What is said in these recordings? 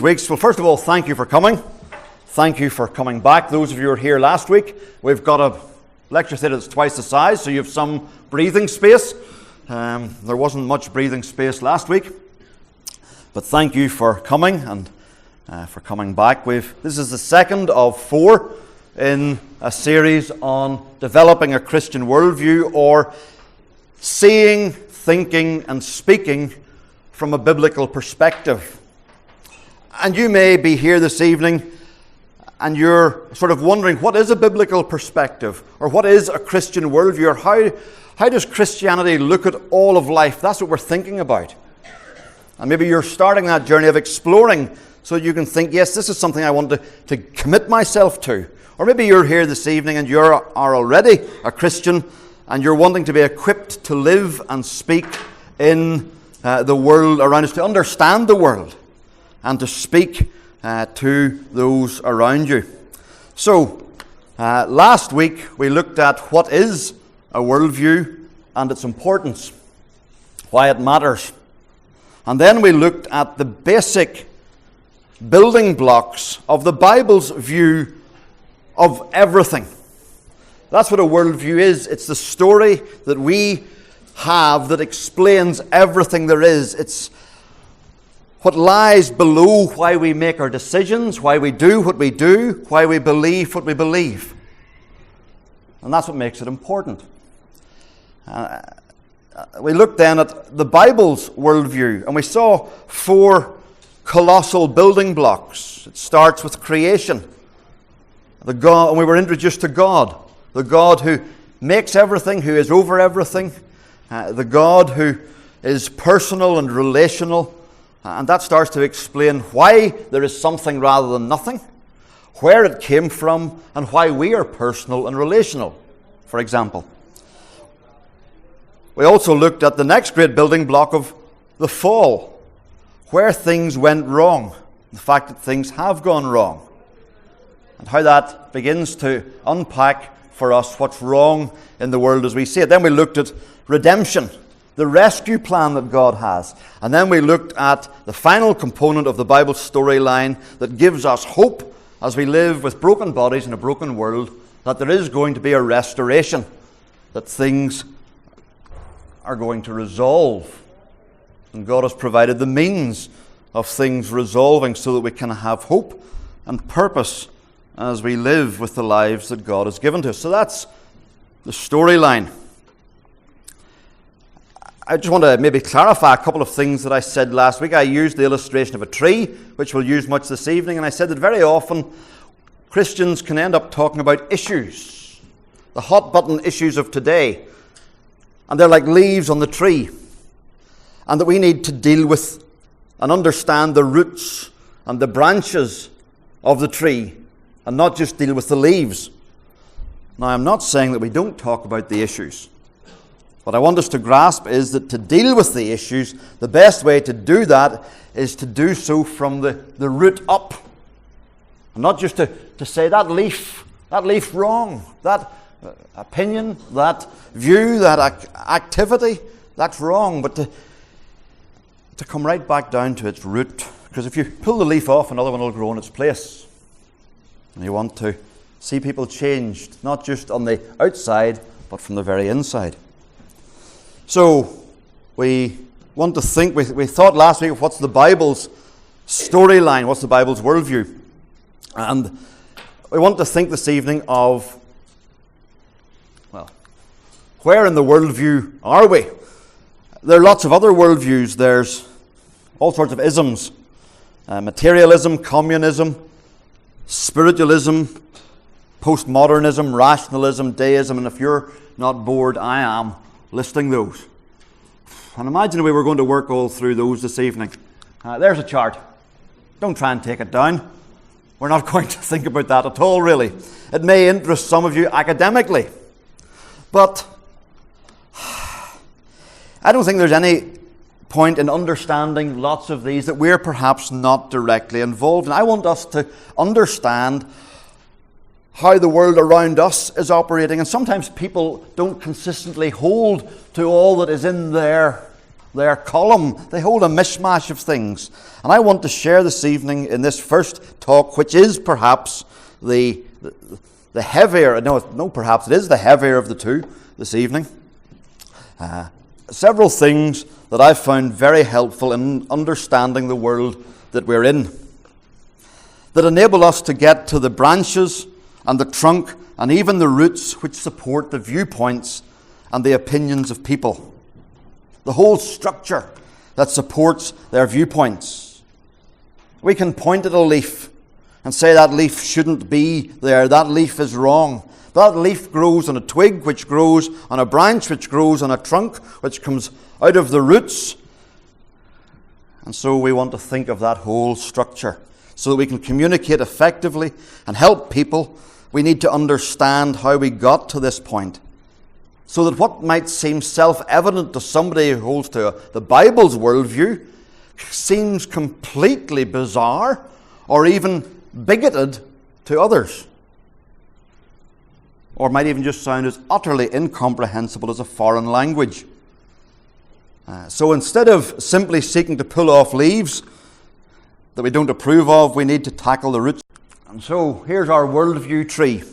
Weeks. Well, first of all, thank you for coming. Thank you for coming back. Those of you who were here last week, we've got a lecture theatre that's twice the size, so you have some breathing space. There wasn't much breathing space last week, but thank you for coming and for coming back. This is the second of 4 in a series on developing a Christian worldview, or seeing, thinking, and speaking from a biblical perspective. And you may be here this evening and you're sort of wondering, what is a biblical perspective? Or what is a Christian worldview? Or how does Christianity look at all of life? That's what we're thinking about. And maybe you're starting that journey of exploring so you can think, yes, this is something I want to commit myself to. Or maybe you're here this evening and you are already a Christian and you're wanting to be equipped to live and speak in the world around us, to understand the world and to speak to those around you. So, last week we looked at what is a worldview and its importance, why it matters. And then we looked at the basic building blocks of the Bible's view of everything. That's what a worldview is. It's the story that we have that explains everything there is. It's what lies below why we make our decisions, why we do what we do, why we believe what we believe. And that's what makes it important. We looked then at the Bible's worldview, and we saw 4 colossal building blocks. It starts with creation. And we were introduced to God, the God who makes everything, who is over everything, the God who is personal and relational. And that starts to explain why there is something rather than nothing, where it came from, and why we are personal and relational, for example. We also looked at the next great building block of the fall, where things went wrong, the fact that things have gone wrong, and how that begins to unpack for us what's wrong in the world as we see it. Then we looked at redemption, the rescue plan that God has. And then we looked at the final component of the Bible storyline that gives us hope as we live with broken bodies in a broken world, that there is going to be a restoration, that things are going to resolve. And God has provided the means of things resolving so that we can have hope and purpose as we live with the lives that God has given to us. So that's the storyline. I just want to maybe clarify a couple of things that I said last week. I used the illustration of a tree, which we'll use much this evening, and I said that very often Christians can end up talking about issues, the hot-button issues of today, and they're like leaves on the tree, and that we need to deal with and understand the roots and the branches of the tree, and not just deal with the leaves. Now, I'm not saying that we don't talk about the issues. What I want us to grasp is that to deal with the issues, the best way to do that is to do so from the root up. And not just to say that leaf wrong, that opinion, that view, that activity, that's wrong, but to come right back down to its root. Because if you pull the leaf off, another one will grow in its place. And you want to see people changed, not just on the outside, but from the very inside. So, we want to think, we thought last week of what's the Bible's storyline, what's the Bible's worldview. And we want to think this evening of, well, where in the worldview are we? There are lots of other worldviews. There's all sorts of isms. Materialism, communism, spiritualism, postmodernism, rationalism, deism, and if you're not bored, I am listing those. And imagine if we were going to work all through those this evening. There's a chart. Don't try and take it down. We're not going to think about that at all, really. It may interest some of you academically, but I don't think there's any point in understanding lots of these that we're perhaps not directly involved in. I want us to understand how the world around us is operating. And sometimes people don't consistently hold to all that is in their They are column. They hold a mishmash of things. And I want to share this evening in this first talk, which is perhaps the heavier, perhaps it is the heavier of the two this evening. Several things that I've found very helpful in understanding the world that we're in, that enable us to get to the branches and the trunk and even the roots which support the viewpoints and the opinions of people. The whole structure that supports their viewpoints. We can point at a leaf and say that leaf shouldn't be there, that leaf is wrong. That leaf grows on a twig, which grows on a branch, which grows on a trunk, which comes out of the roots. And so we want to think of that whole structure. So that we can communicate effectively and help people, we need to understand how we got to this point. So that what might seem self-evident to somebody who holds to the Bible's worldview seems completely bizarre or even bigoted to others. Or might even just sound as utterly incomprehensible as a foreign language. So instead of simply seeking to pull off leaves that we don't approve of, we need to tackle the roots. And so here's our worldview tree.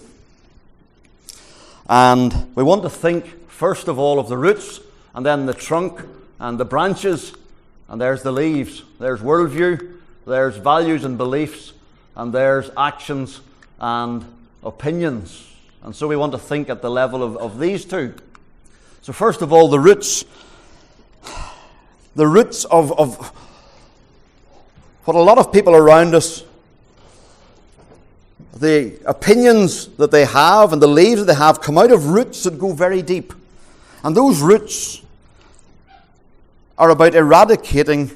And we want to think first of all of the roots, and then the trunk and the branches, and there's the leaves. There's worldview, there's values and beliefs, and there's actions and opinions. And so we want to think at the level of these two. So first of all, the roots. The roots of what a lot of people around us, the opinions that they have and the leaves that they have come out of roots that go very deep. And those roots are about eradicating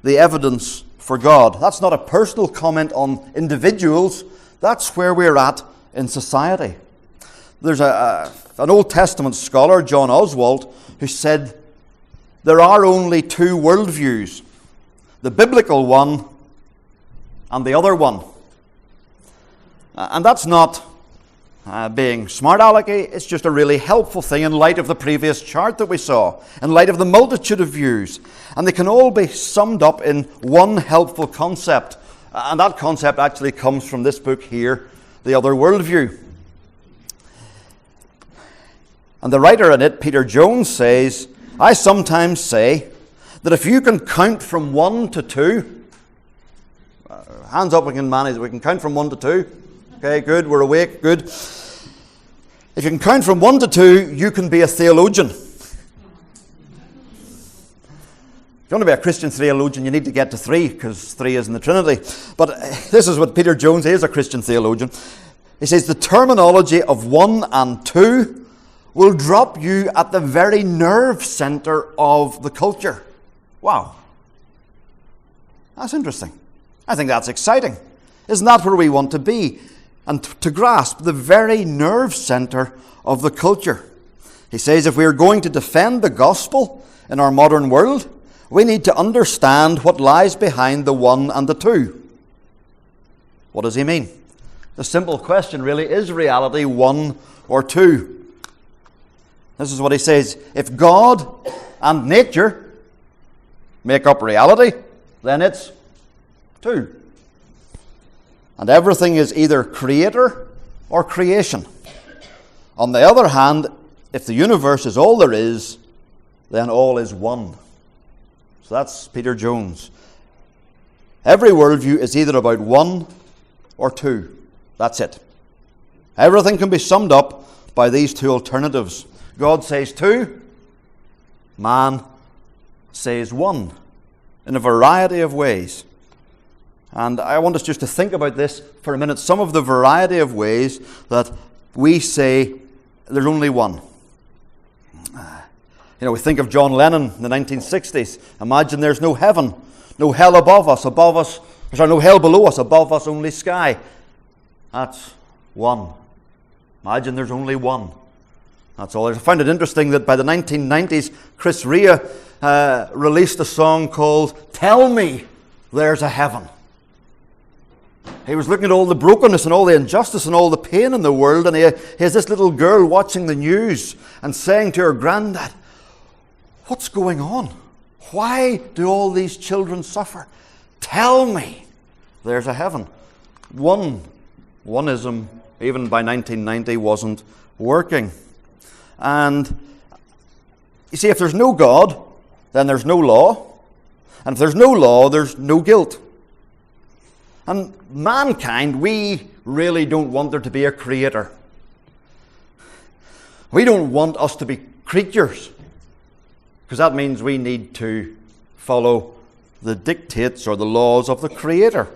the evidence for God. That's not a personal comment on individuals. That's where we're at in society. There's an Old Testament scholar, John Oswalt, who said there are only two worldviews, the biblical one and the other one. And that's not being smart alecky, it's just a really helpful thing in light of the previous chart that we saw, in light of the multitude of views. And they can all be summed up in one helpful concept. And that concept actually comes from this book here, The Other Worldview. And the writer in it, Peter Jones, says, I sometimes say that if you can count from 1 to 2, hands up, we can manage it. We can count from 1 to 2. Okay, good, we're awake, good. If you can count from 1 to 2, you can be a theologian. If you want to be a Christian theologian, you need to get to 3, because 3 is in the Trinity. But this is what Peter Jones is, a Christian theologian. He says, the terminology of 1 and 2 will drop you at the very nerve center of the culture. Wow. That's interesting. I think that's exciting. Isn't that where we want to be? And to grasp the very nerve center of the culture. He says if we are going to defend the gospel in our modern world, we need to understand what lies behind the 1 and the 2. What does he mean? The simple question really, is reality 1 or 2? This is what he says. If God and nature make up reality, then it's 2. And everything is either creator or creation. On the other hand, if the universe is all there is, then all is 1. So that's Peter Jones. Every worldview is either about 1 or 2. That's it. Everything can be summed up by these two alternatives. God says 2, man says 1, in a variety of ways. And I want us just to think about this for a minute, some of the variety of ways that we say there's only 1. We think of John Lennon in the 1960s. Imagine there's no heaven, no hell above us, no hell below us, above us only sky. That's 1. Imagine there's only 1. That's all. I found it interesting that by the 1990s, Chris Rea released a song called Tell Me There's a Heaven. He was looking at all the brokenness and all the injustice and all the pain in the world, and he has this little girl watching the news and saying to her granddad, what's going on? Why do all these children suffer? Tell me there's a heaven. Oneism, even by 1990, wasn't working. And you see, if there's no God, then there's no law. And if there's no law, there's no guilt. And mankind, we really don't want there to be a creator. We don't want us to be creatures, because that means we need to follow the dictates or the laws of the Creator.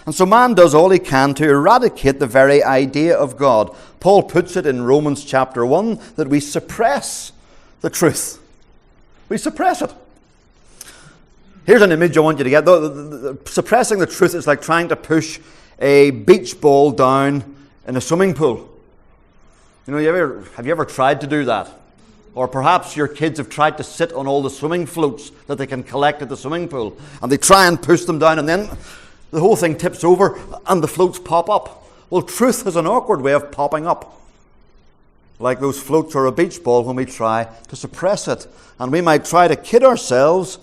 And so man does all he can to eradicate the very idea of God. Paul puts it in Romans chapter 1 that we suppress the truth. We suppress it. Here's an image I want you to get. Suppressing the truth is like trying to push a beach ball down in a swimming pool. You know, have you ever tried to do that? Or perhaps your kids have tried to sit on all the swimming floats that they can collect at the swimming pool, and they try and push them down, and then the whole thing tips over and the floats pop up. Well, truth has an awkward way of popping up, like those floats or a beach ball when we try to suppress it. And we might try to kid ourselves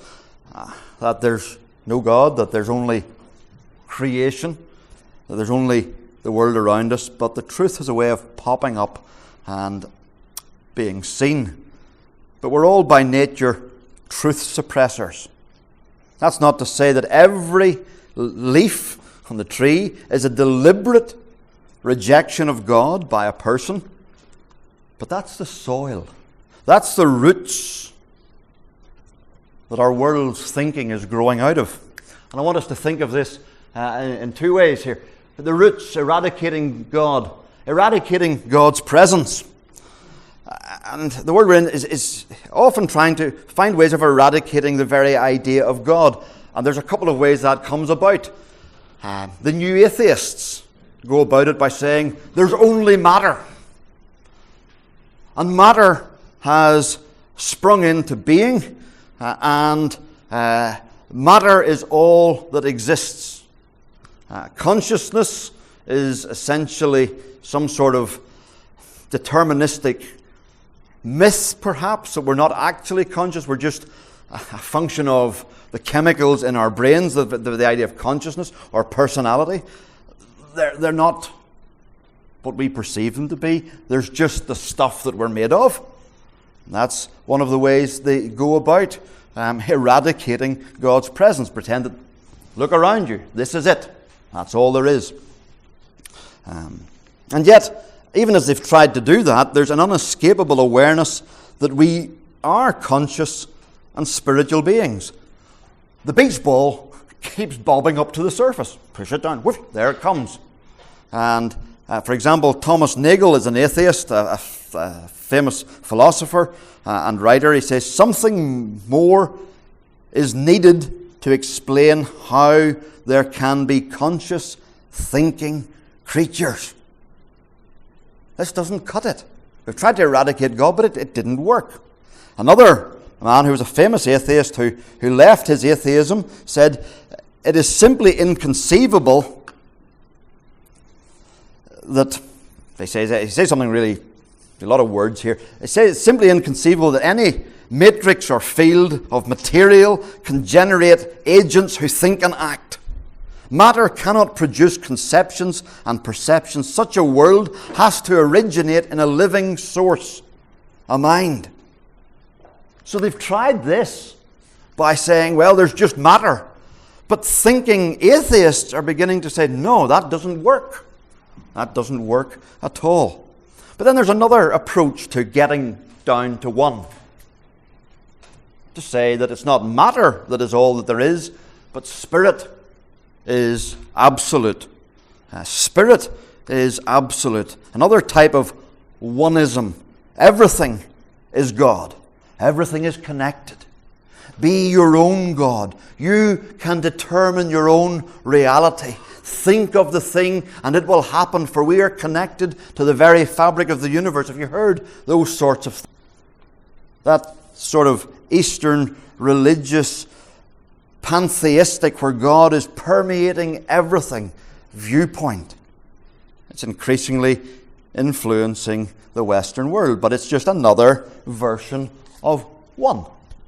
that there's no God, that there's only creation, that there's only the world around us, but the truth has a way of popping up and being seen. But we're all by nature truth suppressors. That's not to say that every leaf on the tree is a deliberate rejection of God by a person, but that's the soil. That's the roots that our world's thinking is growing out of. And I want us to think of this in two ways here. The roots, eradicating God, eradicating God's presence. And the word we're in is often trying to find ways of eradicating the very idea of God. And there's a couple of ways that comes about. The new atheists go about it by saying there's only matter. And matter has sprung into being, and matter is all that exists. Consciousness is essentially some sort of deterministic myth, perhaps, that we're not actually conscious, we're just a function of the chemicals in our brains, the idea of consciousness or personality. They're not what we perceive them to be. There's just the stuff that we're made of. And that's one of the ways they go about eradicating God's presence. Pretend that, look around you, this is it. That's all there is. And yet, even as they've tried to do that, there's an unescapable awareness that we are conscious and spiritual beings. The beach ball keeps bobbing up to the surface. Push it down. Whoosh, there it comes. And, for example, Thomas Nagel is an atheist, a famous philosopher and writer. He says, something more is needed to explain how there can be conscious, thinking creatures. This doesn't cut it. We've tried to eradicate God, but it didn't work. Another man who was a famous atheist who left his atheism said, it is simply inconceivable that, he says something really, a lot of words here. He says it's simply inconceivable that any matrix or field of material can generate agents who think and act. Matter cannot produce conceptions and perceptions. Such a world has to originate in a living source, a mind. So they've tried this by saying, well, there's just matter. But thinking atheists are beginning to say, no, that doesn't work. That doesn't work at all. But then there's another approach to getting down to one. To say that it's not matter that is all that there is, but spirit is absolute. Spirit is absolute. Another type of oneism. Everything is God. Everything is connected. Be your own God. You can determine your own reality. Think of the thing and it will happen, for we are connected to the very fabric of the universe. Have you heard those sorts of things? That sort of Eastern religious pantheistic, where God is permeating everything, viewpoint. It's increasingly influencing the Western world, but it's just another version of one.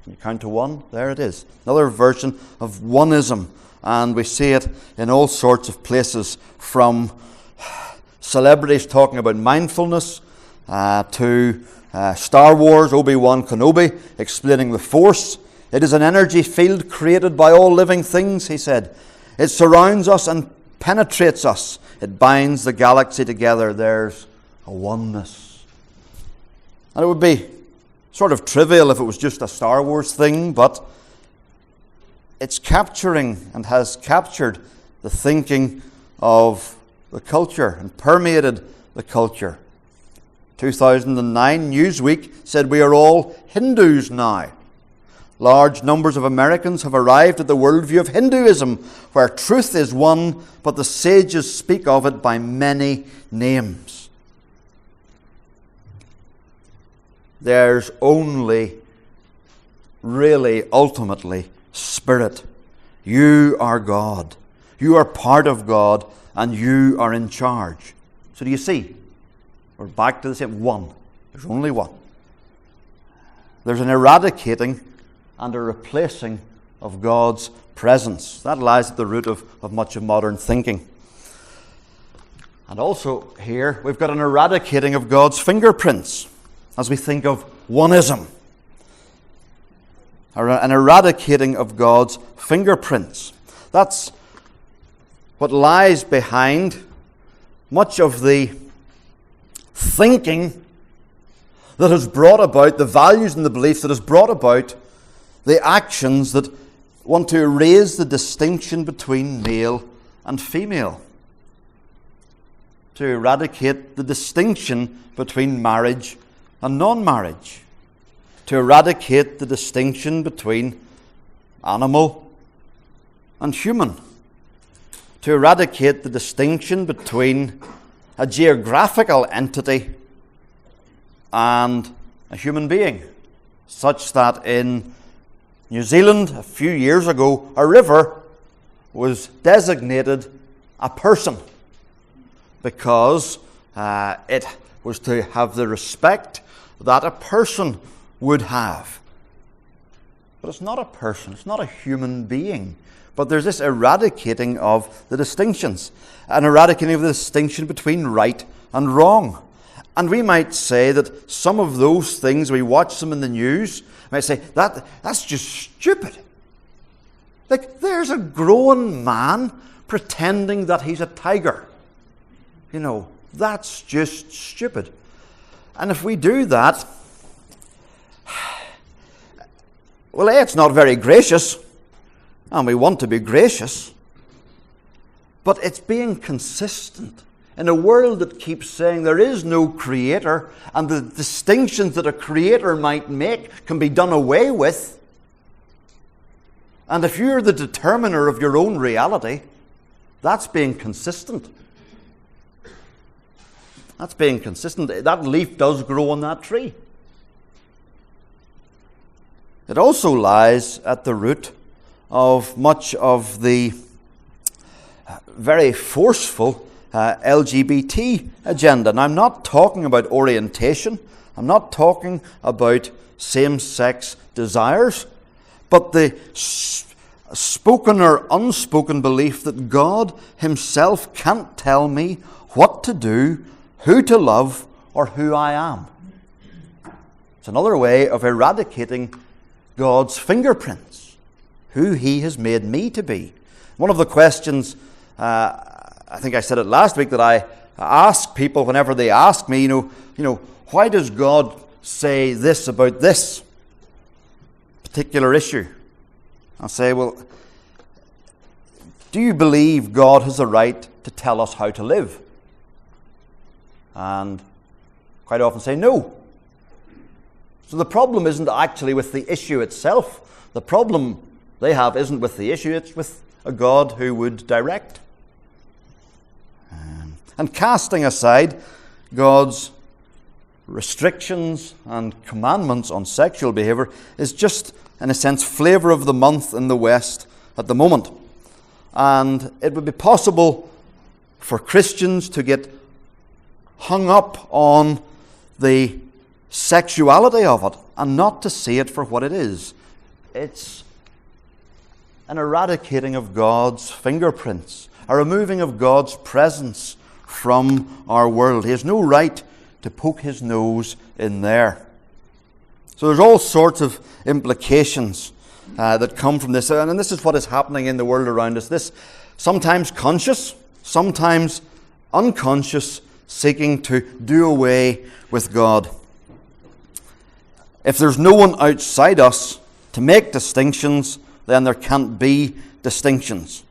You count to one, there it is. Another version of oneism. And we see it in all sorts of places, from celebrities talking about mindfulness to Star Wars, Obi-Wan Kenobi explaining the Force. It is an energy field created by all living things, he said. It surrounds us and penetrates us. It binds the galaxy together. There's a oneness. And it would be sort of trivial if it was just a Star Wars thing, but it's capturing and has captured the thinking of the culture and permeated the culture. 2009, Newsweek said we are all Hindus now. Large numbers of Americans have arrived at the worldview of Hinduism, where truth is one, but the sages speak of it by many names. There's only, really, ultimately, Spirit. You are God. You are part of God, and you are in charge. So do you see? We're back to the same one. There's only one. There's an eradicating and a replacing of God's presence. That lies at the root of much of modern thinking. And also here, we've got an eradicating of God's fingerprints as we think of oneism. An eradicating of God's fingerprints. That's what lies behind much of the thinking that has brought about the values and the beliefs that has brought about the actions that want to erase the distinction between male and female, to eradicate the distinction between marriage and non-marriage, to eradicate the distinction between animal and human, to eradicate the distinction between a geographical entity and a human being, such that in New Zealand a few years ago, a river was designated a person because it was to have the respect that a person would have. But it's not a person, it's not a human being. But there's this eradicating of the distinctions, an eradicating of the distinction between right and wrong. And we might say that some of those things, we watch them in the news, we might say, that's just stupid. Like, there's a grown man pretending that he's a tiger. You know, that's just stupid. And if we do that, well, A, it's not very gracious, and we want to be gracious, but it's being consistent. In a world that keeps saying there is no creator, and the distinctions that a creator might make can be done away with, and if you're the determiner of your own reality, that's being consistent. That's being consistent. That leaf does grow on that tree. It also lies at the root of much of the very forceful LGBT agenda. Now, I'm not talking about orientation. I'm not talking about same-sex desires, but the spoken or unspoken belief that God himself can't tell me what to do, who to love, or who I am. It's another way of eradicating God's fingerprints, who he has made me to be. One of the questions, I think I said it last week, that I ask people whenever they ask me, you know, why does God say this about this particular issue? I'll say, well, do you believe God has the right to tell us how to live? And quite often say no. So the problem isn't actually with the issue itself. The problem they have isn't with the issue, it's with a God who would direct. And casting aside God's restrictions and commandments on sexual behavior is just, in a sense, flavour of the month in the West at the moment. And it would be possible for Christians to get hung up on the sexuality of it and not to see it for what it is. it's an eradicating of God's fingerprints, a removing of God's presence from our world. He has no right to poke his nose in there. So there's all sorts of implications that come from this. And this is what is happening in the world around us. This sometimes conscious, sometimes unconscious, seeking to do away with God. If there's no one outside us to make distinctions, then there can't be distinctions.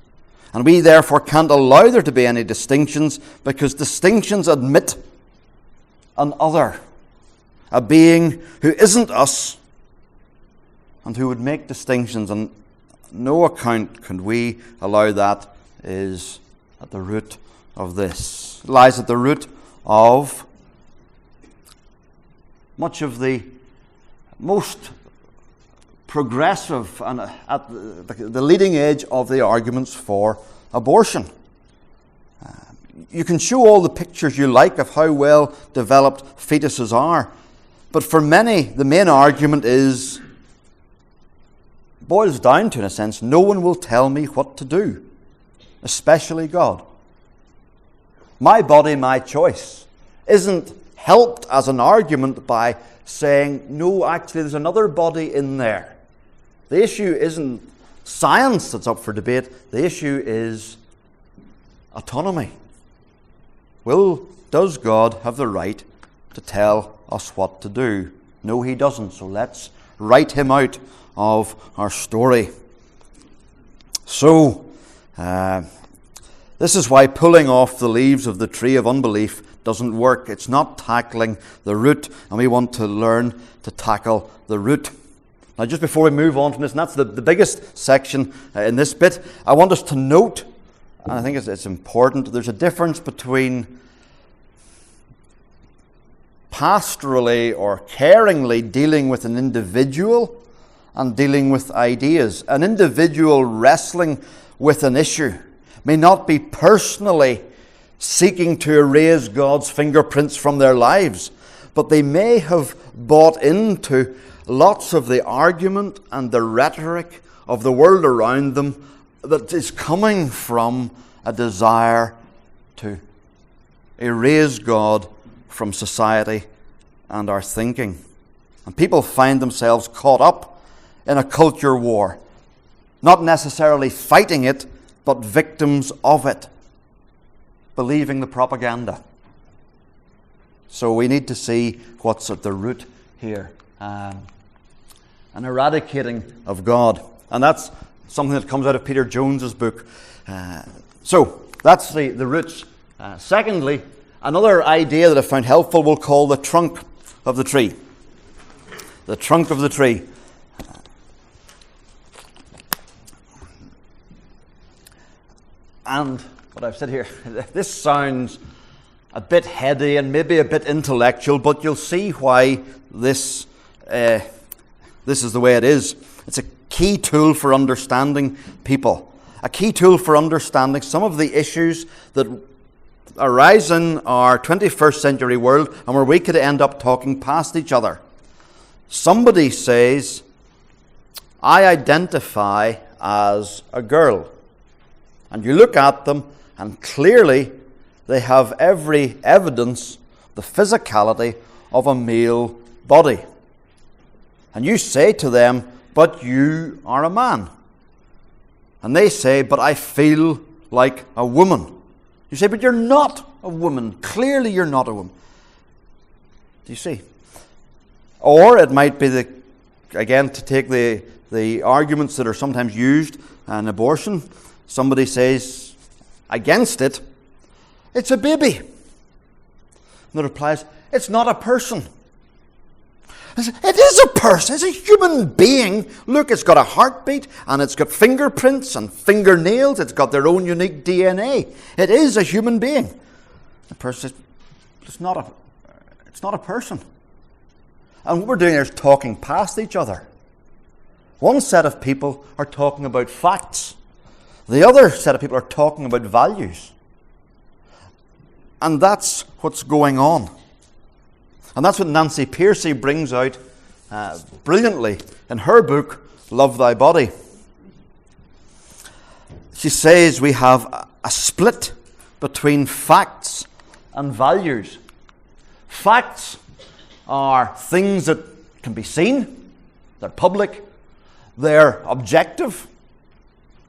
And we therefore can't allow there to be any distinctions, because distinctions admit an other, a being who isn't us and who would make distinctions. And no account can we allow that is at the root of this. It lies at the root of much of the most progressive and at the leading edge of the arguments for abortion. You can show all the pictures you like of how well developed fetuses are, but for many the main argument boils down to, in a sense, no one will tell me what to do, especially God. My body, my choice isn't helped as an argument by saying, no, actually there's another body in there. The issue isn't science that's up for debate. The issue is autonomy. Does God have the right to tell us what to do? No, he doesn't. So let's write him out of our story. So, this is why pulling off the leaves of the tree of unbelief doesn't work. It's not tackling the root, and we want to learn to tackle the root. Now, just before we move on from this, and that's the biggest section in this bit, I want us to note, and I think it's important, there's a difference between pastorally or caringly dealing with an individual and dealing with ideas. An individual wrestling with an issue may not be personally seeking to erase God's fingerprints from their lives, but they may have bought into lots of the argument and the rhetoric of the world around them that is coming from a desire to erase God from society and our thinking. And people find themselves caught up in a culture war, not necessarily fighting it, but victims of it, believing the propaganda. So we need to see what's at the root here. An eradicating of God. And that's something that comes out of Peter Jones's book. So that's the roots. Secondly, another idea that I found helpful we'll call the trunk of the tree. The trunk of the tree. And what I've said here, this sounds a bit heady and maybe a bit intellectual, but you'll see why this is the way it is. It's a key tool for understanding people. A key tool for understanding some of the issues that arise in our 21st century world and where we could end up talking past each other. Somebody says, I identify as a girl. And you look at them and clearly they have every evidence, the physicality of a male body. And you say to them, but you are a man. And they say, but I feel like a woman. You say, but you're not a woman. Clearly you're not a woman. Do you see? Or it might be, again, to take the arguments that are sometimes used in abortion. Somebody says against it, it's a baby. And the reply is, it's not a person. It is a person. It's a human being. Look, it's got a heartbeat and it's got fingerprints and fingernails. It's got their own unique DNA. It is a human being. The person says, it's not a person. And what we're doing here is talking past each other. One set of people are talking about facts. The other set of people are talking about values. And that's what's going on. And that's what Nancy Pearcey brings out brilliantly in her book, love thy body. She says we have a split between facts and values. Facts are things that can be seen, they're public, they're objective,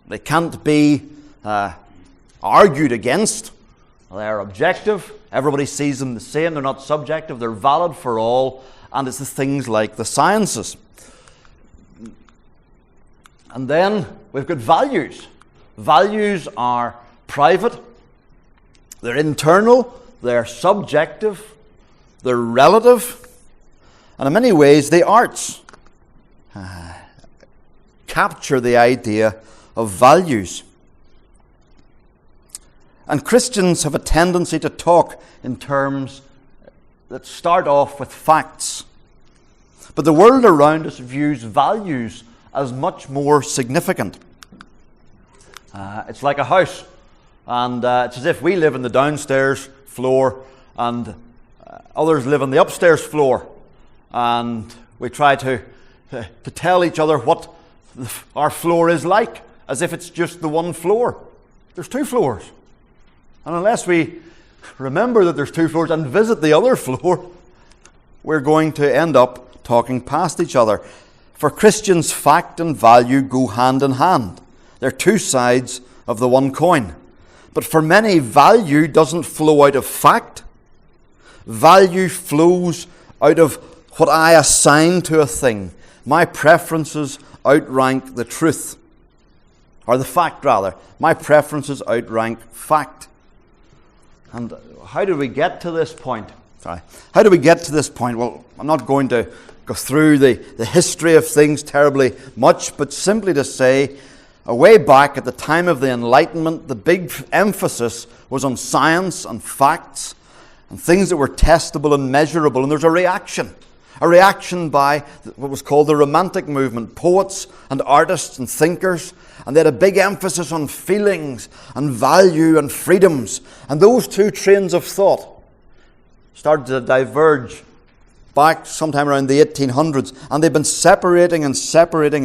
they can't be argued against, they're objective, everybody sees them the same, they're not subjective, they're valid for all, and it's the things like the sciences. And then we've got values. Values are private, they're internal, they're subjective, they're relative, and in many ways the arts capture the idea of values. And Christians have a tendency to talk in terms that start off with facts. But the world around us views values as much more significant. It's like a house, and it's as if we live in the downstairs floor and others live on the upstairs floor, and we try to tell each other what our floor is like, as if it's just the one floor. There's two floors, and unless we remember that there's two floors and visit the other floor, we're going to end up talking past each other. For Christians, fact and value go hand in hand. They're two sides of the one coin. But for many, value doesn't flow out of fact. Value flows out of what I assign to a thing. My preferences outrank the truth. Or the fact, rather. My preferences outrank fact. And how do we get to this point? How do we get to this point? Well, I'm not going to go through the history of things terribly much, but simply to say, way back at the time of the Enlightenment, the big emphasis was on science and facts and things that were testable and measurable. And there's a reaction by what was called the Romantic movement, poets and artists and thinkers. And they had a big emphasis on feelings and value and freedoms. And those two trains of thought started to diverge back sometime around the 1800s, and they've been separating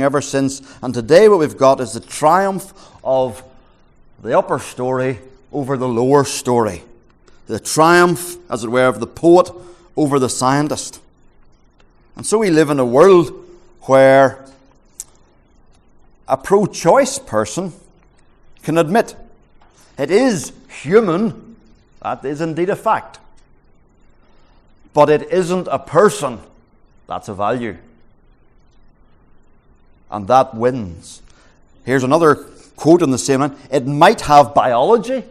ever since. And today what we've got is the triumph of the upper story over the lower story. The triumph, as it were, of the poet over the scientist. And so we live in a world where a pro-choice person can admit it is human, that is indeed a fact. But it isn't a person, that's a value. And that wins. Here's another quote in the same line. It might have biology,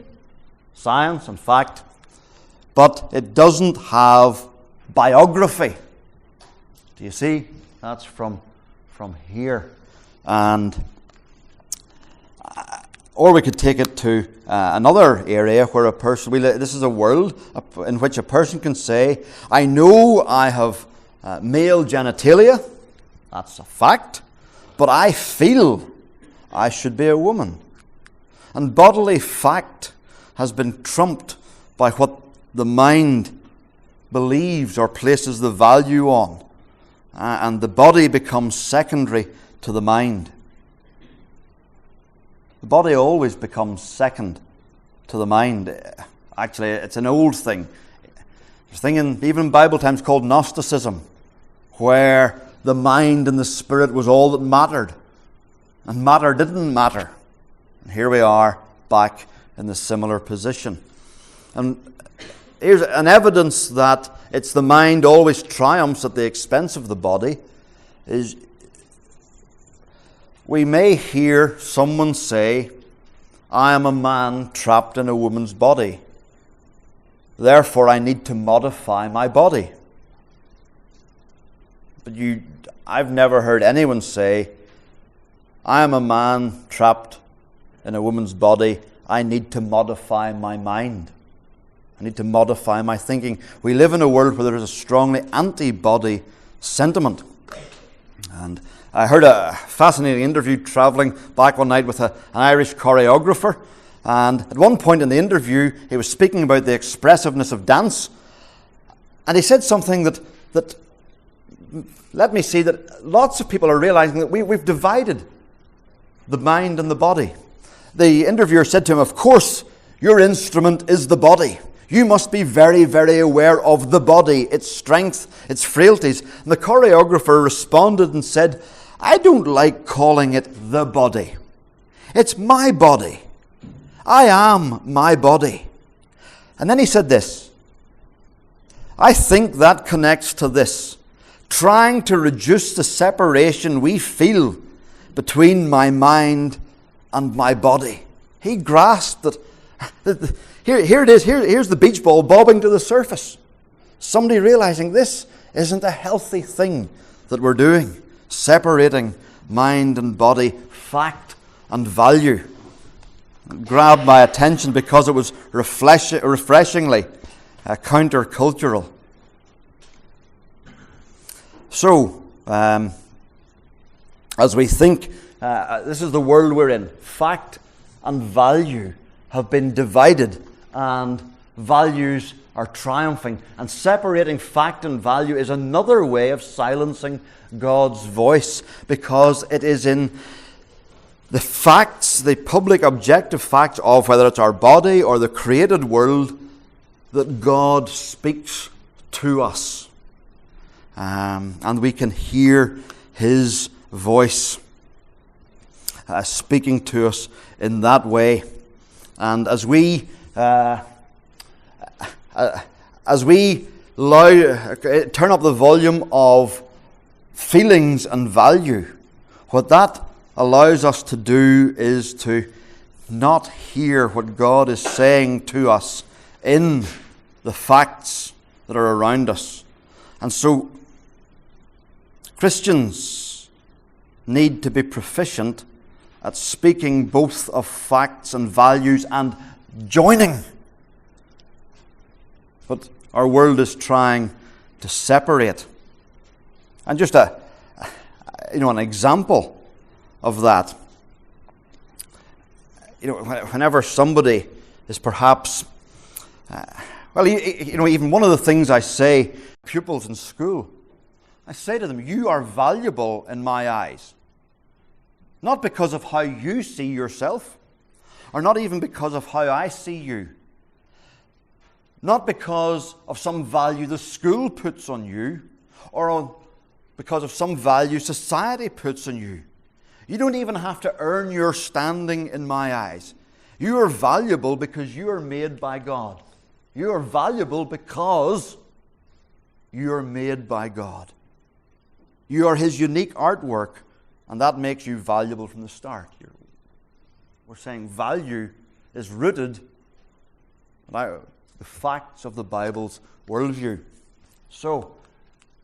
science and fact, but it doesn't have biography. Do you see? That's from here. And or we could take it to another area where a person, this is a world in which a person can say, I know I have male genitalia, that's a fact, but I feel I should be a woman. And bodily fact has been trumped by what the mind believes or places the value on. And the body becomes secondary to the mind. The body always becomes second to the mind. Actually, it's an old thing. There's a thing even in Bible times called Gnosticism, where the mind and the spirit was all that mattered. And matter didn't matter. And here we are back in the similar position. And here's an evidence that it's the mind always triumphs at the expense of the body is we may hear someone say, I am a man trapped in a woman's body. Therefore, I need to modify my body. But I've never heard anyone say, I am a man trapped in a woman's body. I need to modify my mind. I need to modify my thinking. We live in a world where there is a strongly anti-body sentiment. And I heard a fascinating interview travelling back one night with an Irish choreographer. And at one point in the interview, he was speaking about the expressiveness of dance. And he said something that let me see that lots of people are realizing that we've divided the mind and the body. The interviewer said to him, of course, your instrument is the body. You must be very, very aware of the body, its strength, its frailties. And the choreographer responded and said, I don't like calling it the body. It's my body. I am my body. And then he said this, I think that connects to this, trying to reduce the separation we feel between my mind and my body. He grasped that here it is, here's the beach ball bobbing to the surface. Somebody realizing this isn't a healthy thing that we're doing, separating mind and body, fact and value. It grabbed my attention because it was refreshingly countercultural. So, as we think, this is the world we're in. Fact and value have been divided, and values are triumphing. And separating fact and value is another way of silencing God's voice, because it is in the facts, the public objective facts of whether it's our body or the created world, that God speaks to us. And we can hear His voice speaking to us in that way. And as we turn up the volume of feelings and value, what that allows us to do is to not hear what God is saying to us in the facts that are around us. And so Christians need to be proficient at speaking both of facts and values and joining. But our world is trying to separate. And just an example of that. Whenever somebody is perhaps, even one of the things I say to pupils in school, I say to them, you are valuable in my eyes. Not because of how you see yourself, or not even because of how I see you. Not because of some value the school puts on you, or because of some value society puts on you. You don't even have to earn your standing in my eyes. You are valuable because you are made by God. You are valuable because you are made by God. You are His unique artwork, and that makes you valuable from the start. We're saying value is rooted in the facts of the Bible's worldview. So,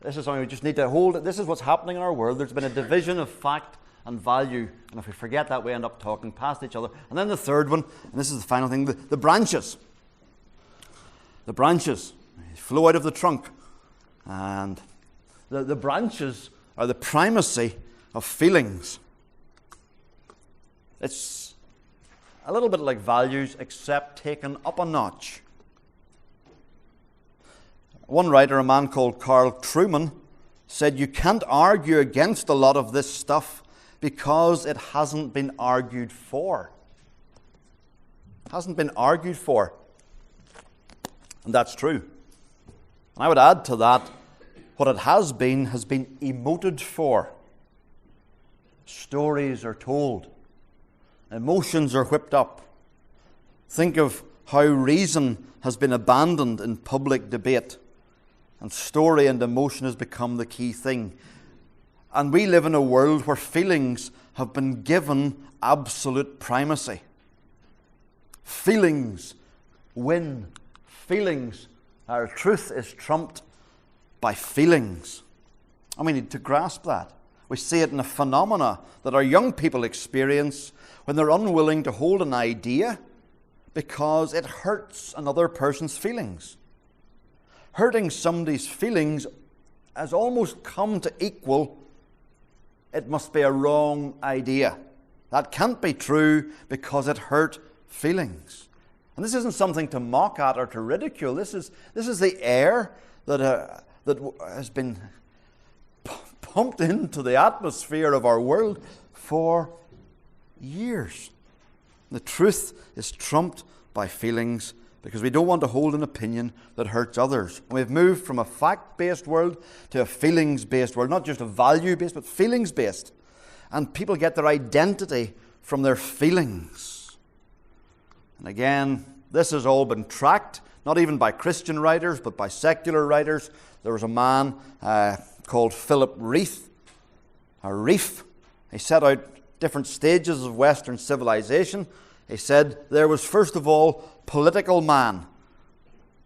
this is something we just need to hold. This is what's happening in our world. There's been a division of fact and value, and if we forget that, we end up talking past each other. And then the third one, and this is the final thing, the branches. The branches flow out of the trunk, and the branches are the primacy of feelings. It's a little bit like values, except taken up a notch. One writer, a man called Carl Trueman, said, you can't argue against a lot of this stuff because it hasn't been argued for. It hasn't been argued for. And that's true. And I would add to that, what it has been emoted for. Stories are told. Emotions are whipped up. Think of how reason has been abandoned in public debate, and story and emotion has become the key thing. And we live in a world where feelings have been given absolute primacy. Feelings win. Feelings, our truth is trumped by feelings. And we need to grasp that. We see it in a phenomena that our young people experience when they're unwilling to hold an idea because it hurts another person's feelings. Hurting somebody's feelings has almost come to equal, it must be a wrong idea. That can't be true because it hurt feelings. And this isn't something to mock at or to ridicule. This is the air that has been pumped into the atmosphere of our world for years. The truth is trumped by feelings because we don't want to hold an opinion that hurts others. And we've moved from a fact-based world to a feelings-based world, not just a value-based, but feelings-based. And people get their identity from their feelings. And again, this has all been tracked, not even by Christian writers, but by secular writers. There was a man called Philip Reith. He set out different stages of Western civilization. He said there was, first of all, political man.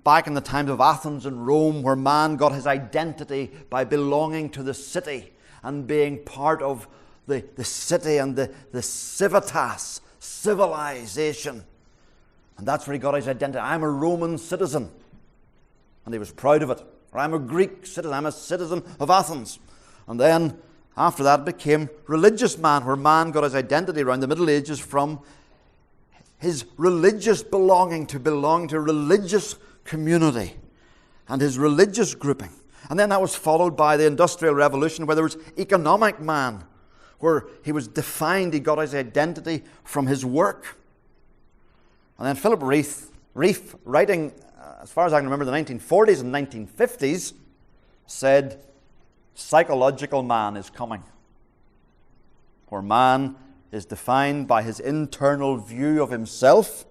Back in the times of Athens and Rome, where man got his identity by belonging to the city and being part of the city and the civitas, civilization. And that's where he got his identity. I'm a Roman citizen. And he was proud of it. Or I'm a Greek citizen. I'm a citizen of Athens. And then, after that, it became religious man, where man got his identity around the Middle Ages from his religious belonging to a religious community and his religious grouping. And then that was followed by the Industrial Revolution, where there was economic man, where he was defined, he got his identity from his work. And then Philip Reith, writing, as far as I can remember, the 1940s and 1950s, said, psychological man is coming, where man is defined by his internal view of himself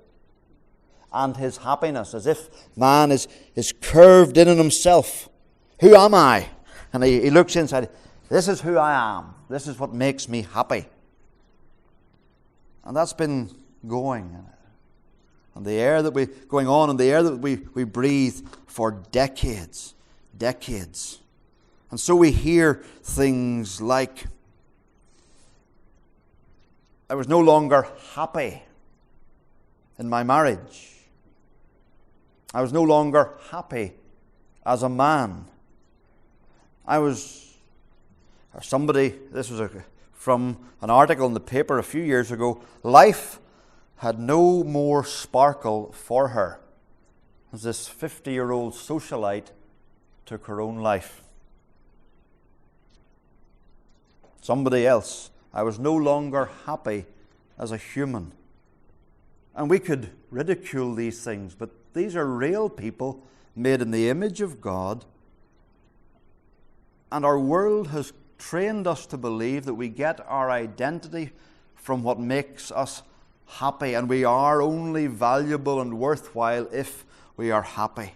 and his happiness, as if man is curved in on himself. Who am I? And he looks inside, this is who I am. This is what makes me happy. And that's been going. And the air that we breathe for decades. And so we hear things like, I was no longer happy in my marriage. I was no longer happy as a man. This was from an article in the paper a few years ago, life had no more sparkle for her as this 50-year-old socialite took her own life. Somebody else, I was no longer happy as a human. And we could ridicule these things, but these are real people made in the image of God. And our world has trained us to believe that we get our identity from what makes us happy, and we are only valuable and worthwhile if we are happy.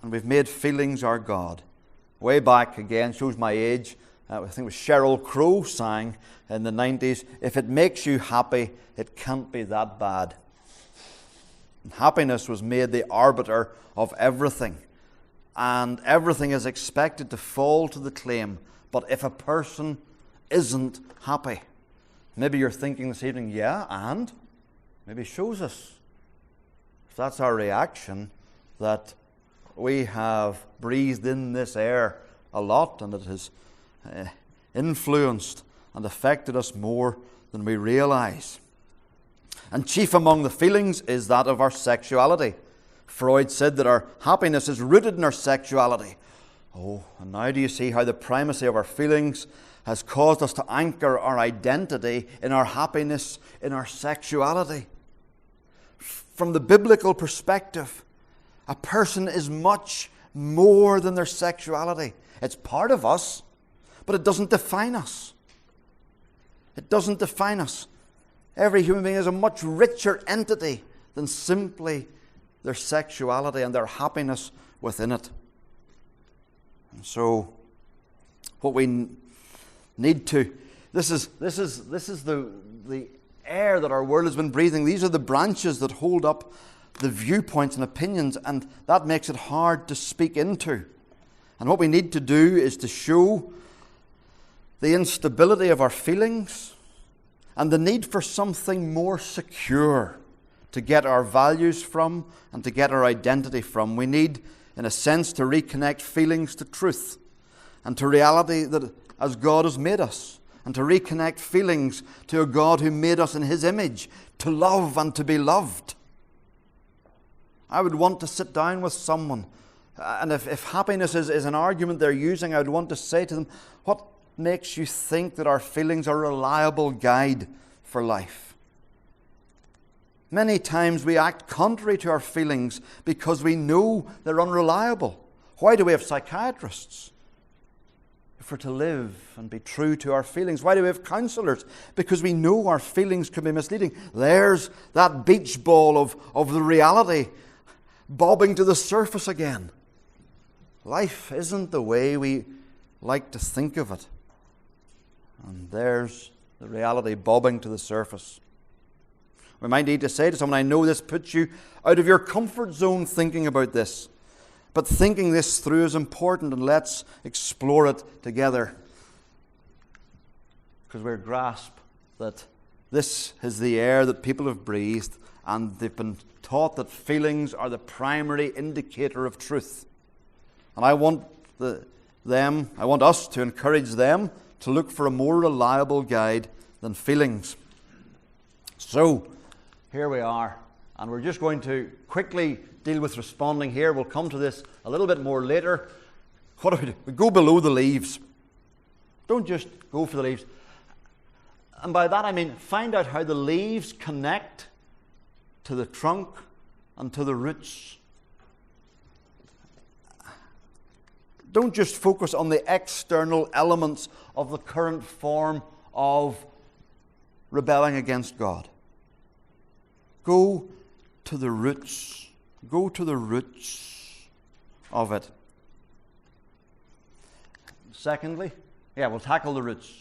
And we've made feelings our God. Way back, again, shows my age, I think it was Sheryl Crow sang in the 90s, if it makes you happy, it can't be that bad. And happiness was made the arbiter of everything. And everything is expected to fall to the claim. But if a person isn't happy, maybe you're thinking this evening, yeah, and? Maybe shows us, if that's our reaction, that we have breathed in this air a lot and it has influenced and affected us more than we realize. And chief among the feelings is that of our sexuality. Freud said that our happiness is rooted in our sexuality. Oh, and now do you see how the primacy of our feelings has caused us to anchor our identity in our happiness, in our sexuality? From the biblical perspective, a person is much more than their sexuality. It's part of us, but it doesn't define us. It doesn't define us. Every human being is a much richer entity than simply their sexuality and their happiness within it. And so, what we need to, this is the air that our world has been breathing. These are the branches that hold up the viewpoints and opinions, and that makes it hard to speak into. And what we need to do is to show the instability of our feelings and the need for something more secure to get our values from and to get our identity from. We need, in a sense, to reconnect feelings to truth and to reality that as God has made us, and to reconnect feelings to a God who made us in His image, to love and to be loved. I would want to sit down with someone And if happiness is an argument they're using, I would want to say to them, what makes you think that our feelings are a reliable guide for life? Many times we act contrary to our feelings because we know they're unreliable. Why do we have psychiatrists? If we're to live and be true to our feelings. Why do we have counselors? Because we know our feelings can be misleading. There's that beach ball of the reality bobbing to the surface again. Life isn't the way we like to think of it. And there's the reality bobbing to the surface. We might need to say to someone, I know this puts you out of your comfort zone thinking about this. But thinking this through is important, and let's explore it together. Because we grasp that this is the air that people have breathed, and they've been taught that feelings are the primary indicator of truth. And I want us to encourage them to look for a more reliable guide than feelings. So, here we are, and we're just going to quickly deal with responding here. We'll come to this a little bit more later. What do we do? We go below the leaves. Don't just go for the leaves. And by that I mean find out how the leaves connect to the trunk and to the roots. Don't just focus on the external elements of the current form of rebelling against God. Go to the roots. Go to the roots of it. Secondly, we'll tackle the roots.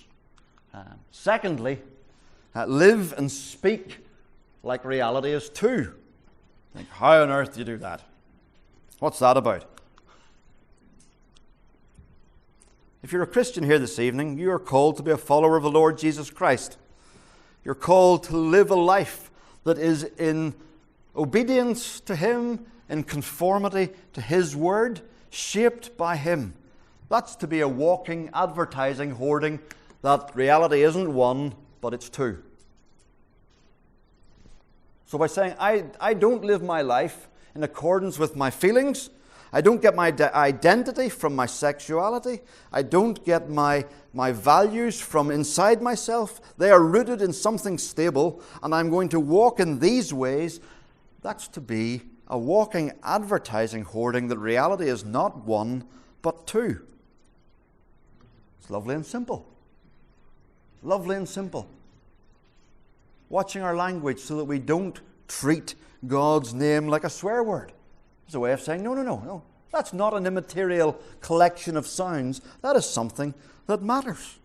Secondly, live and speak like reality is too. Like, how on earth do you do that? What's that about? If you're a Christian here this evening, you are called to be a follower of the Lord Jesus Christ. You're called to live a life that is in obedience to Him, in conformity to His Word, shaped by Him. That's to be a walking, advertising, hoarding that reality isn't one, but it's two. So by saying, I don't live my life in accordance with my feelings, I don't get my identity from my sexuality, I don't get my values from inside myself, they are rooted in something stable, and I'm going to walk in these ways, that's to be a walking, advertising, hoarding that reality is not one, but two. It's lovely and simple. Lovely and simple. Watching our language so that we don't treat God's name like a swear word. It's a way of saying, no. That's not an immaterial collection of sounds. That is something that matters.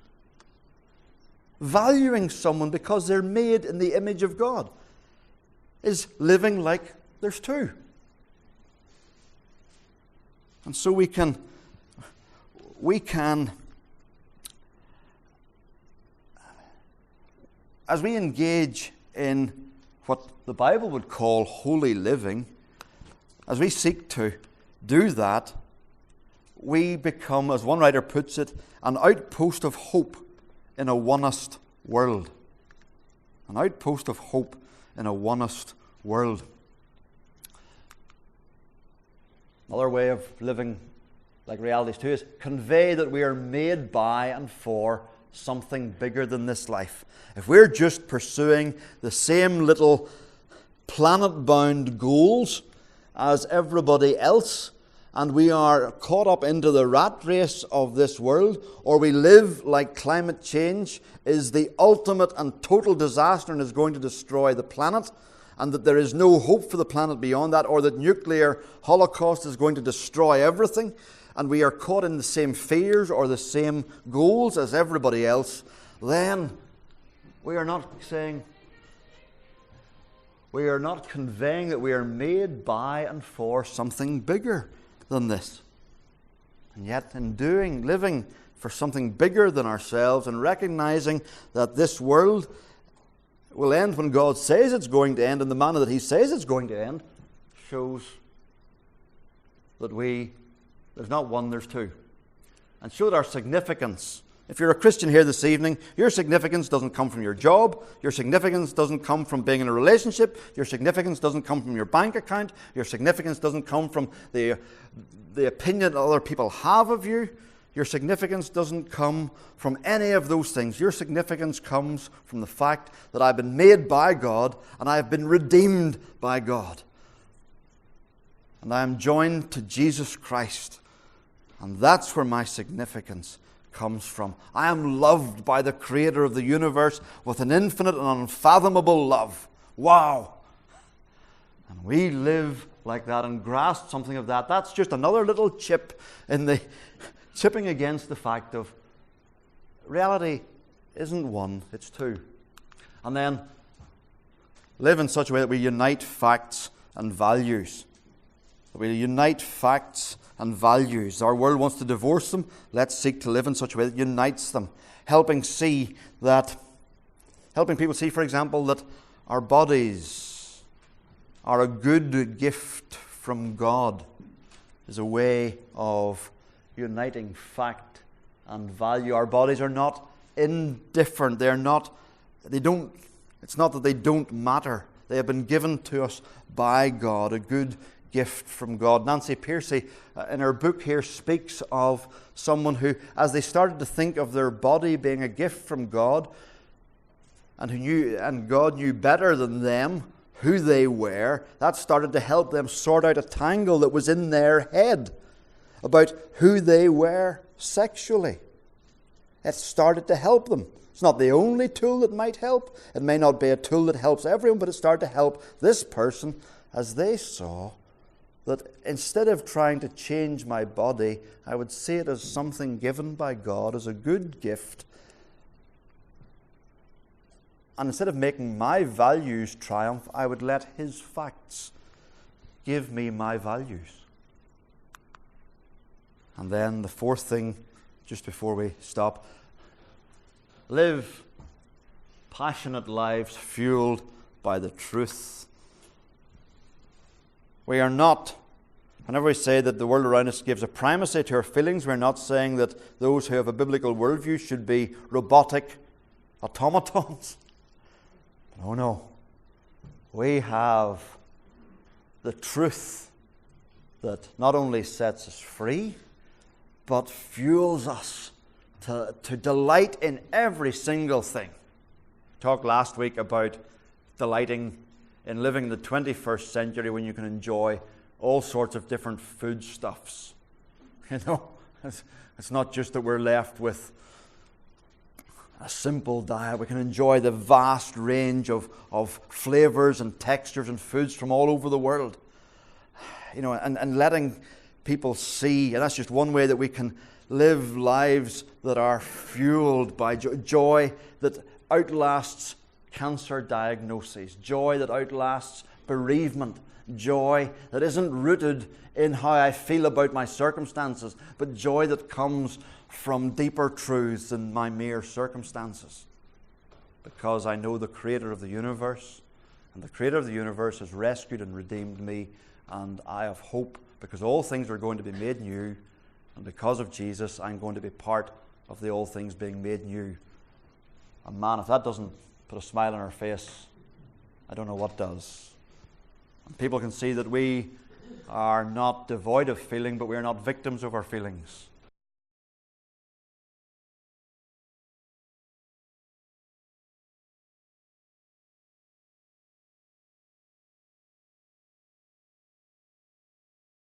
Valuing someone because they're made in the image of God is living like there's two. And so we can as we engage in what the Bible would call holy living, as we seek to do that, we become, as one writer puts it, an outpost of hope in a onist world. An outpost of hope in a onist world. Another way of living like realities too is convey that we are made by and for something bigger than this life. If we're just pursuing the same little planet-bound goals as everybody else, and we are caught up into the rat race of this world, or we live like climate change is the ultimate and total disaster and is going to destroy the planet, and that there is no hope for the planet beyond that, or that nuclear holocaust is going to destroy everything, and we are caught in the same fears or the same goals as everybody else, then we are not conveying that we are made by and for something bigger than this. And yet in living for something bigger than ourselves and recognizing that this world will end when God says it's going to end in the manner that He says it's going to end, shows that there's not one, there's two. And show that our significance If you're a Christian here this evening, your significance doesn't come from your job. Your significance doesn't come from being in a relationship. Your significance doesn't come from your bank account. Your significance doesn't come from the opinion that other people have of you. Your significance doesn't come from any of those things. Your significance comes from the fact that I've been made by God and I have been redeemed by God. And I am joined to Jesus Christ. And that's where my significance comes from. I am loved by the Creator of the universe with an infinite and unfathomable love. Wow! And we live like that and grasp something of that. That's just another little chip in the chipping against the fact of reality isn't one, it's two. And then live in such a way that we unite facts and values. That we unite facts and values. Our world wants to divorce them. Let's seek to live in such a way that unites them. Helping people see, for example, that our bodies are a good gift from God is a way of uniting fact and value. Our bodies are not indifferent. It's not that they don't matter. They have been given to us by God, a good gift from God. Nancy Piercy, in her book here, speaks of someone who, as they started to think of their body being a gift from God, and God knew better than them who they were, that started to help them sort out a tangle that was in their head about who they were sexually. It started to help them. It's not the only tool that might help. It may not be a tool that helps everyone, but it started to help this person as they saw that instead of trying to change my body, I would see it as something given by God, as a good gift. And instead of making my values triumph, I would let His facts give me my values. And then the fourth thing, just before we stop, live passionate lives fueled by the truth. We are not, whenever we say that the world around us gives a primacy to our feelings, we're not saying that those who have a biblical worldview should be robotic automatons. No. We have the truth that not only sets us free, but fuels us to delight in every single thing. We talked last week about delighting in living in the 21st century when you can enjoy all sorts of different foodstuffs. It's not just that we're left with a simple diet. We can enjoy the vast range of flavors and textures and foods from all over the world. And letting people see, and that's just one way that we can live lives that are fueled by joy that outlasts cancer diagnoses, joy that outlasts bereavement, joy that isn't rooted in how I feel about my circumstances, but joy that comes from deeper truths than my mere circumstances. Because I know the Creator of the universe, and the Creator of the universe has rescued and redeemed me, and I have hope because all things are going to be made new, and because of Jesus, I'm going to be part of the all things being made new. And man, if that doesn't put a smile on our face, I don't know what does. And people can see that we are not devoid of feeling, but we are not victims of our feelings.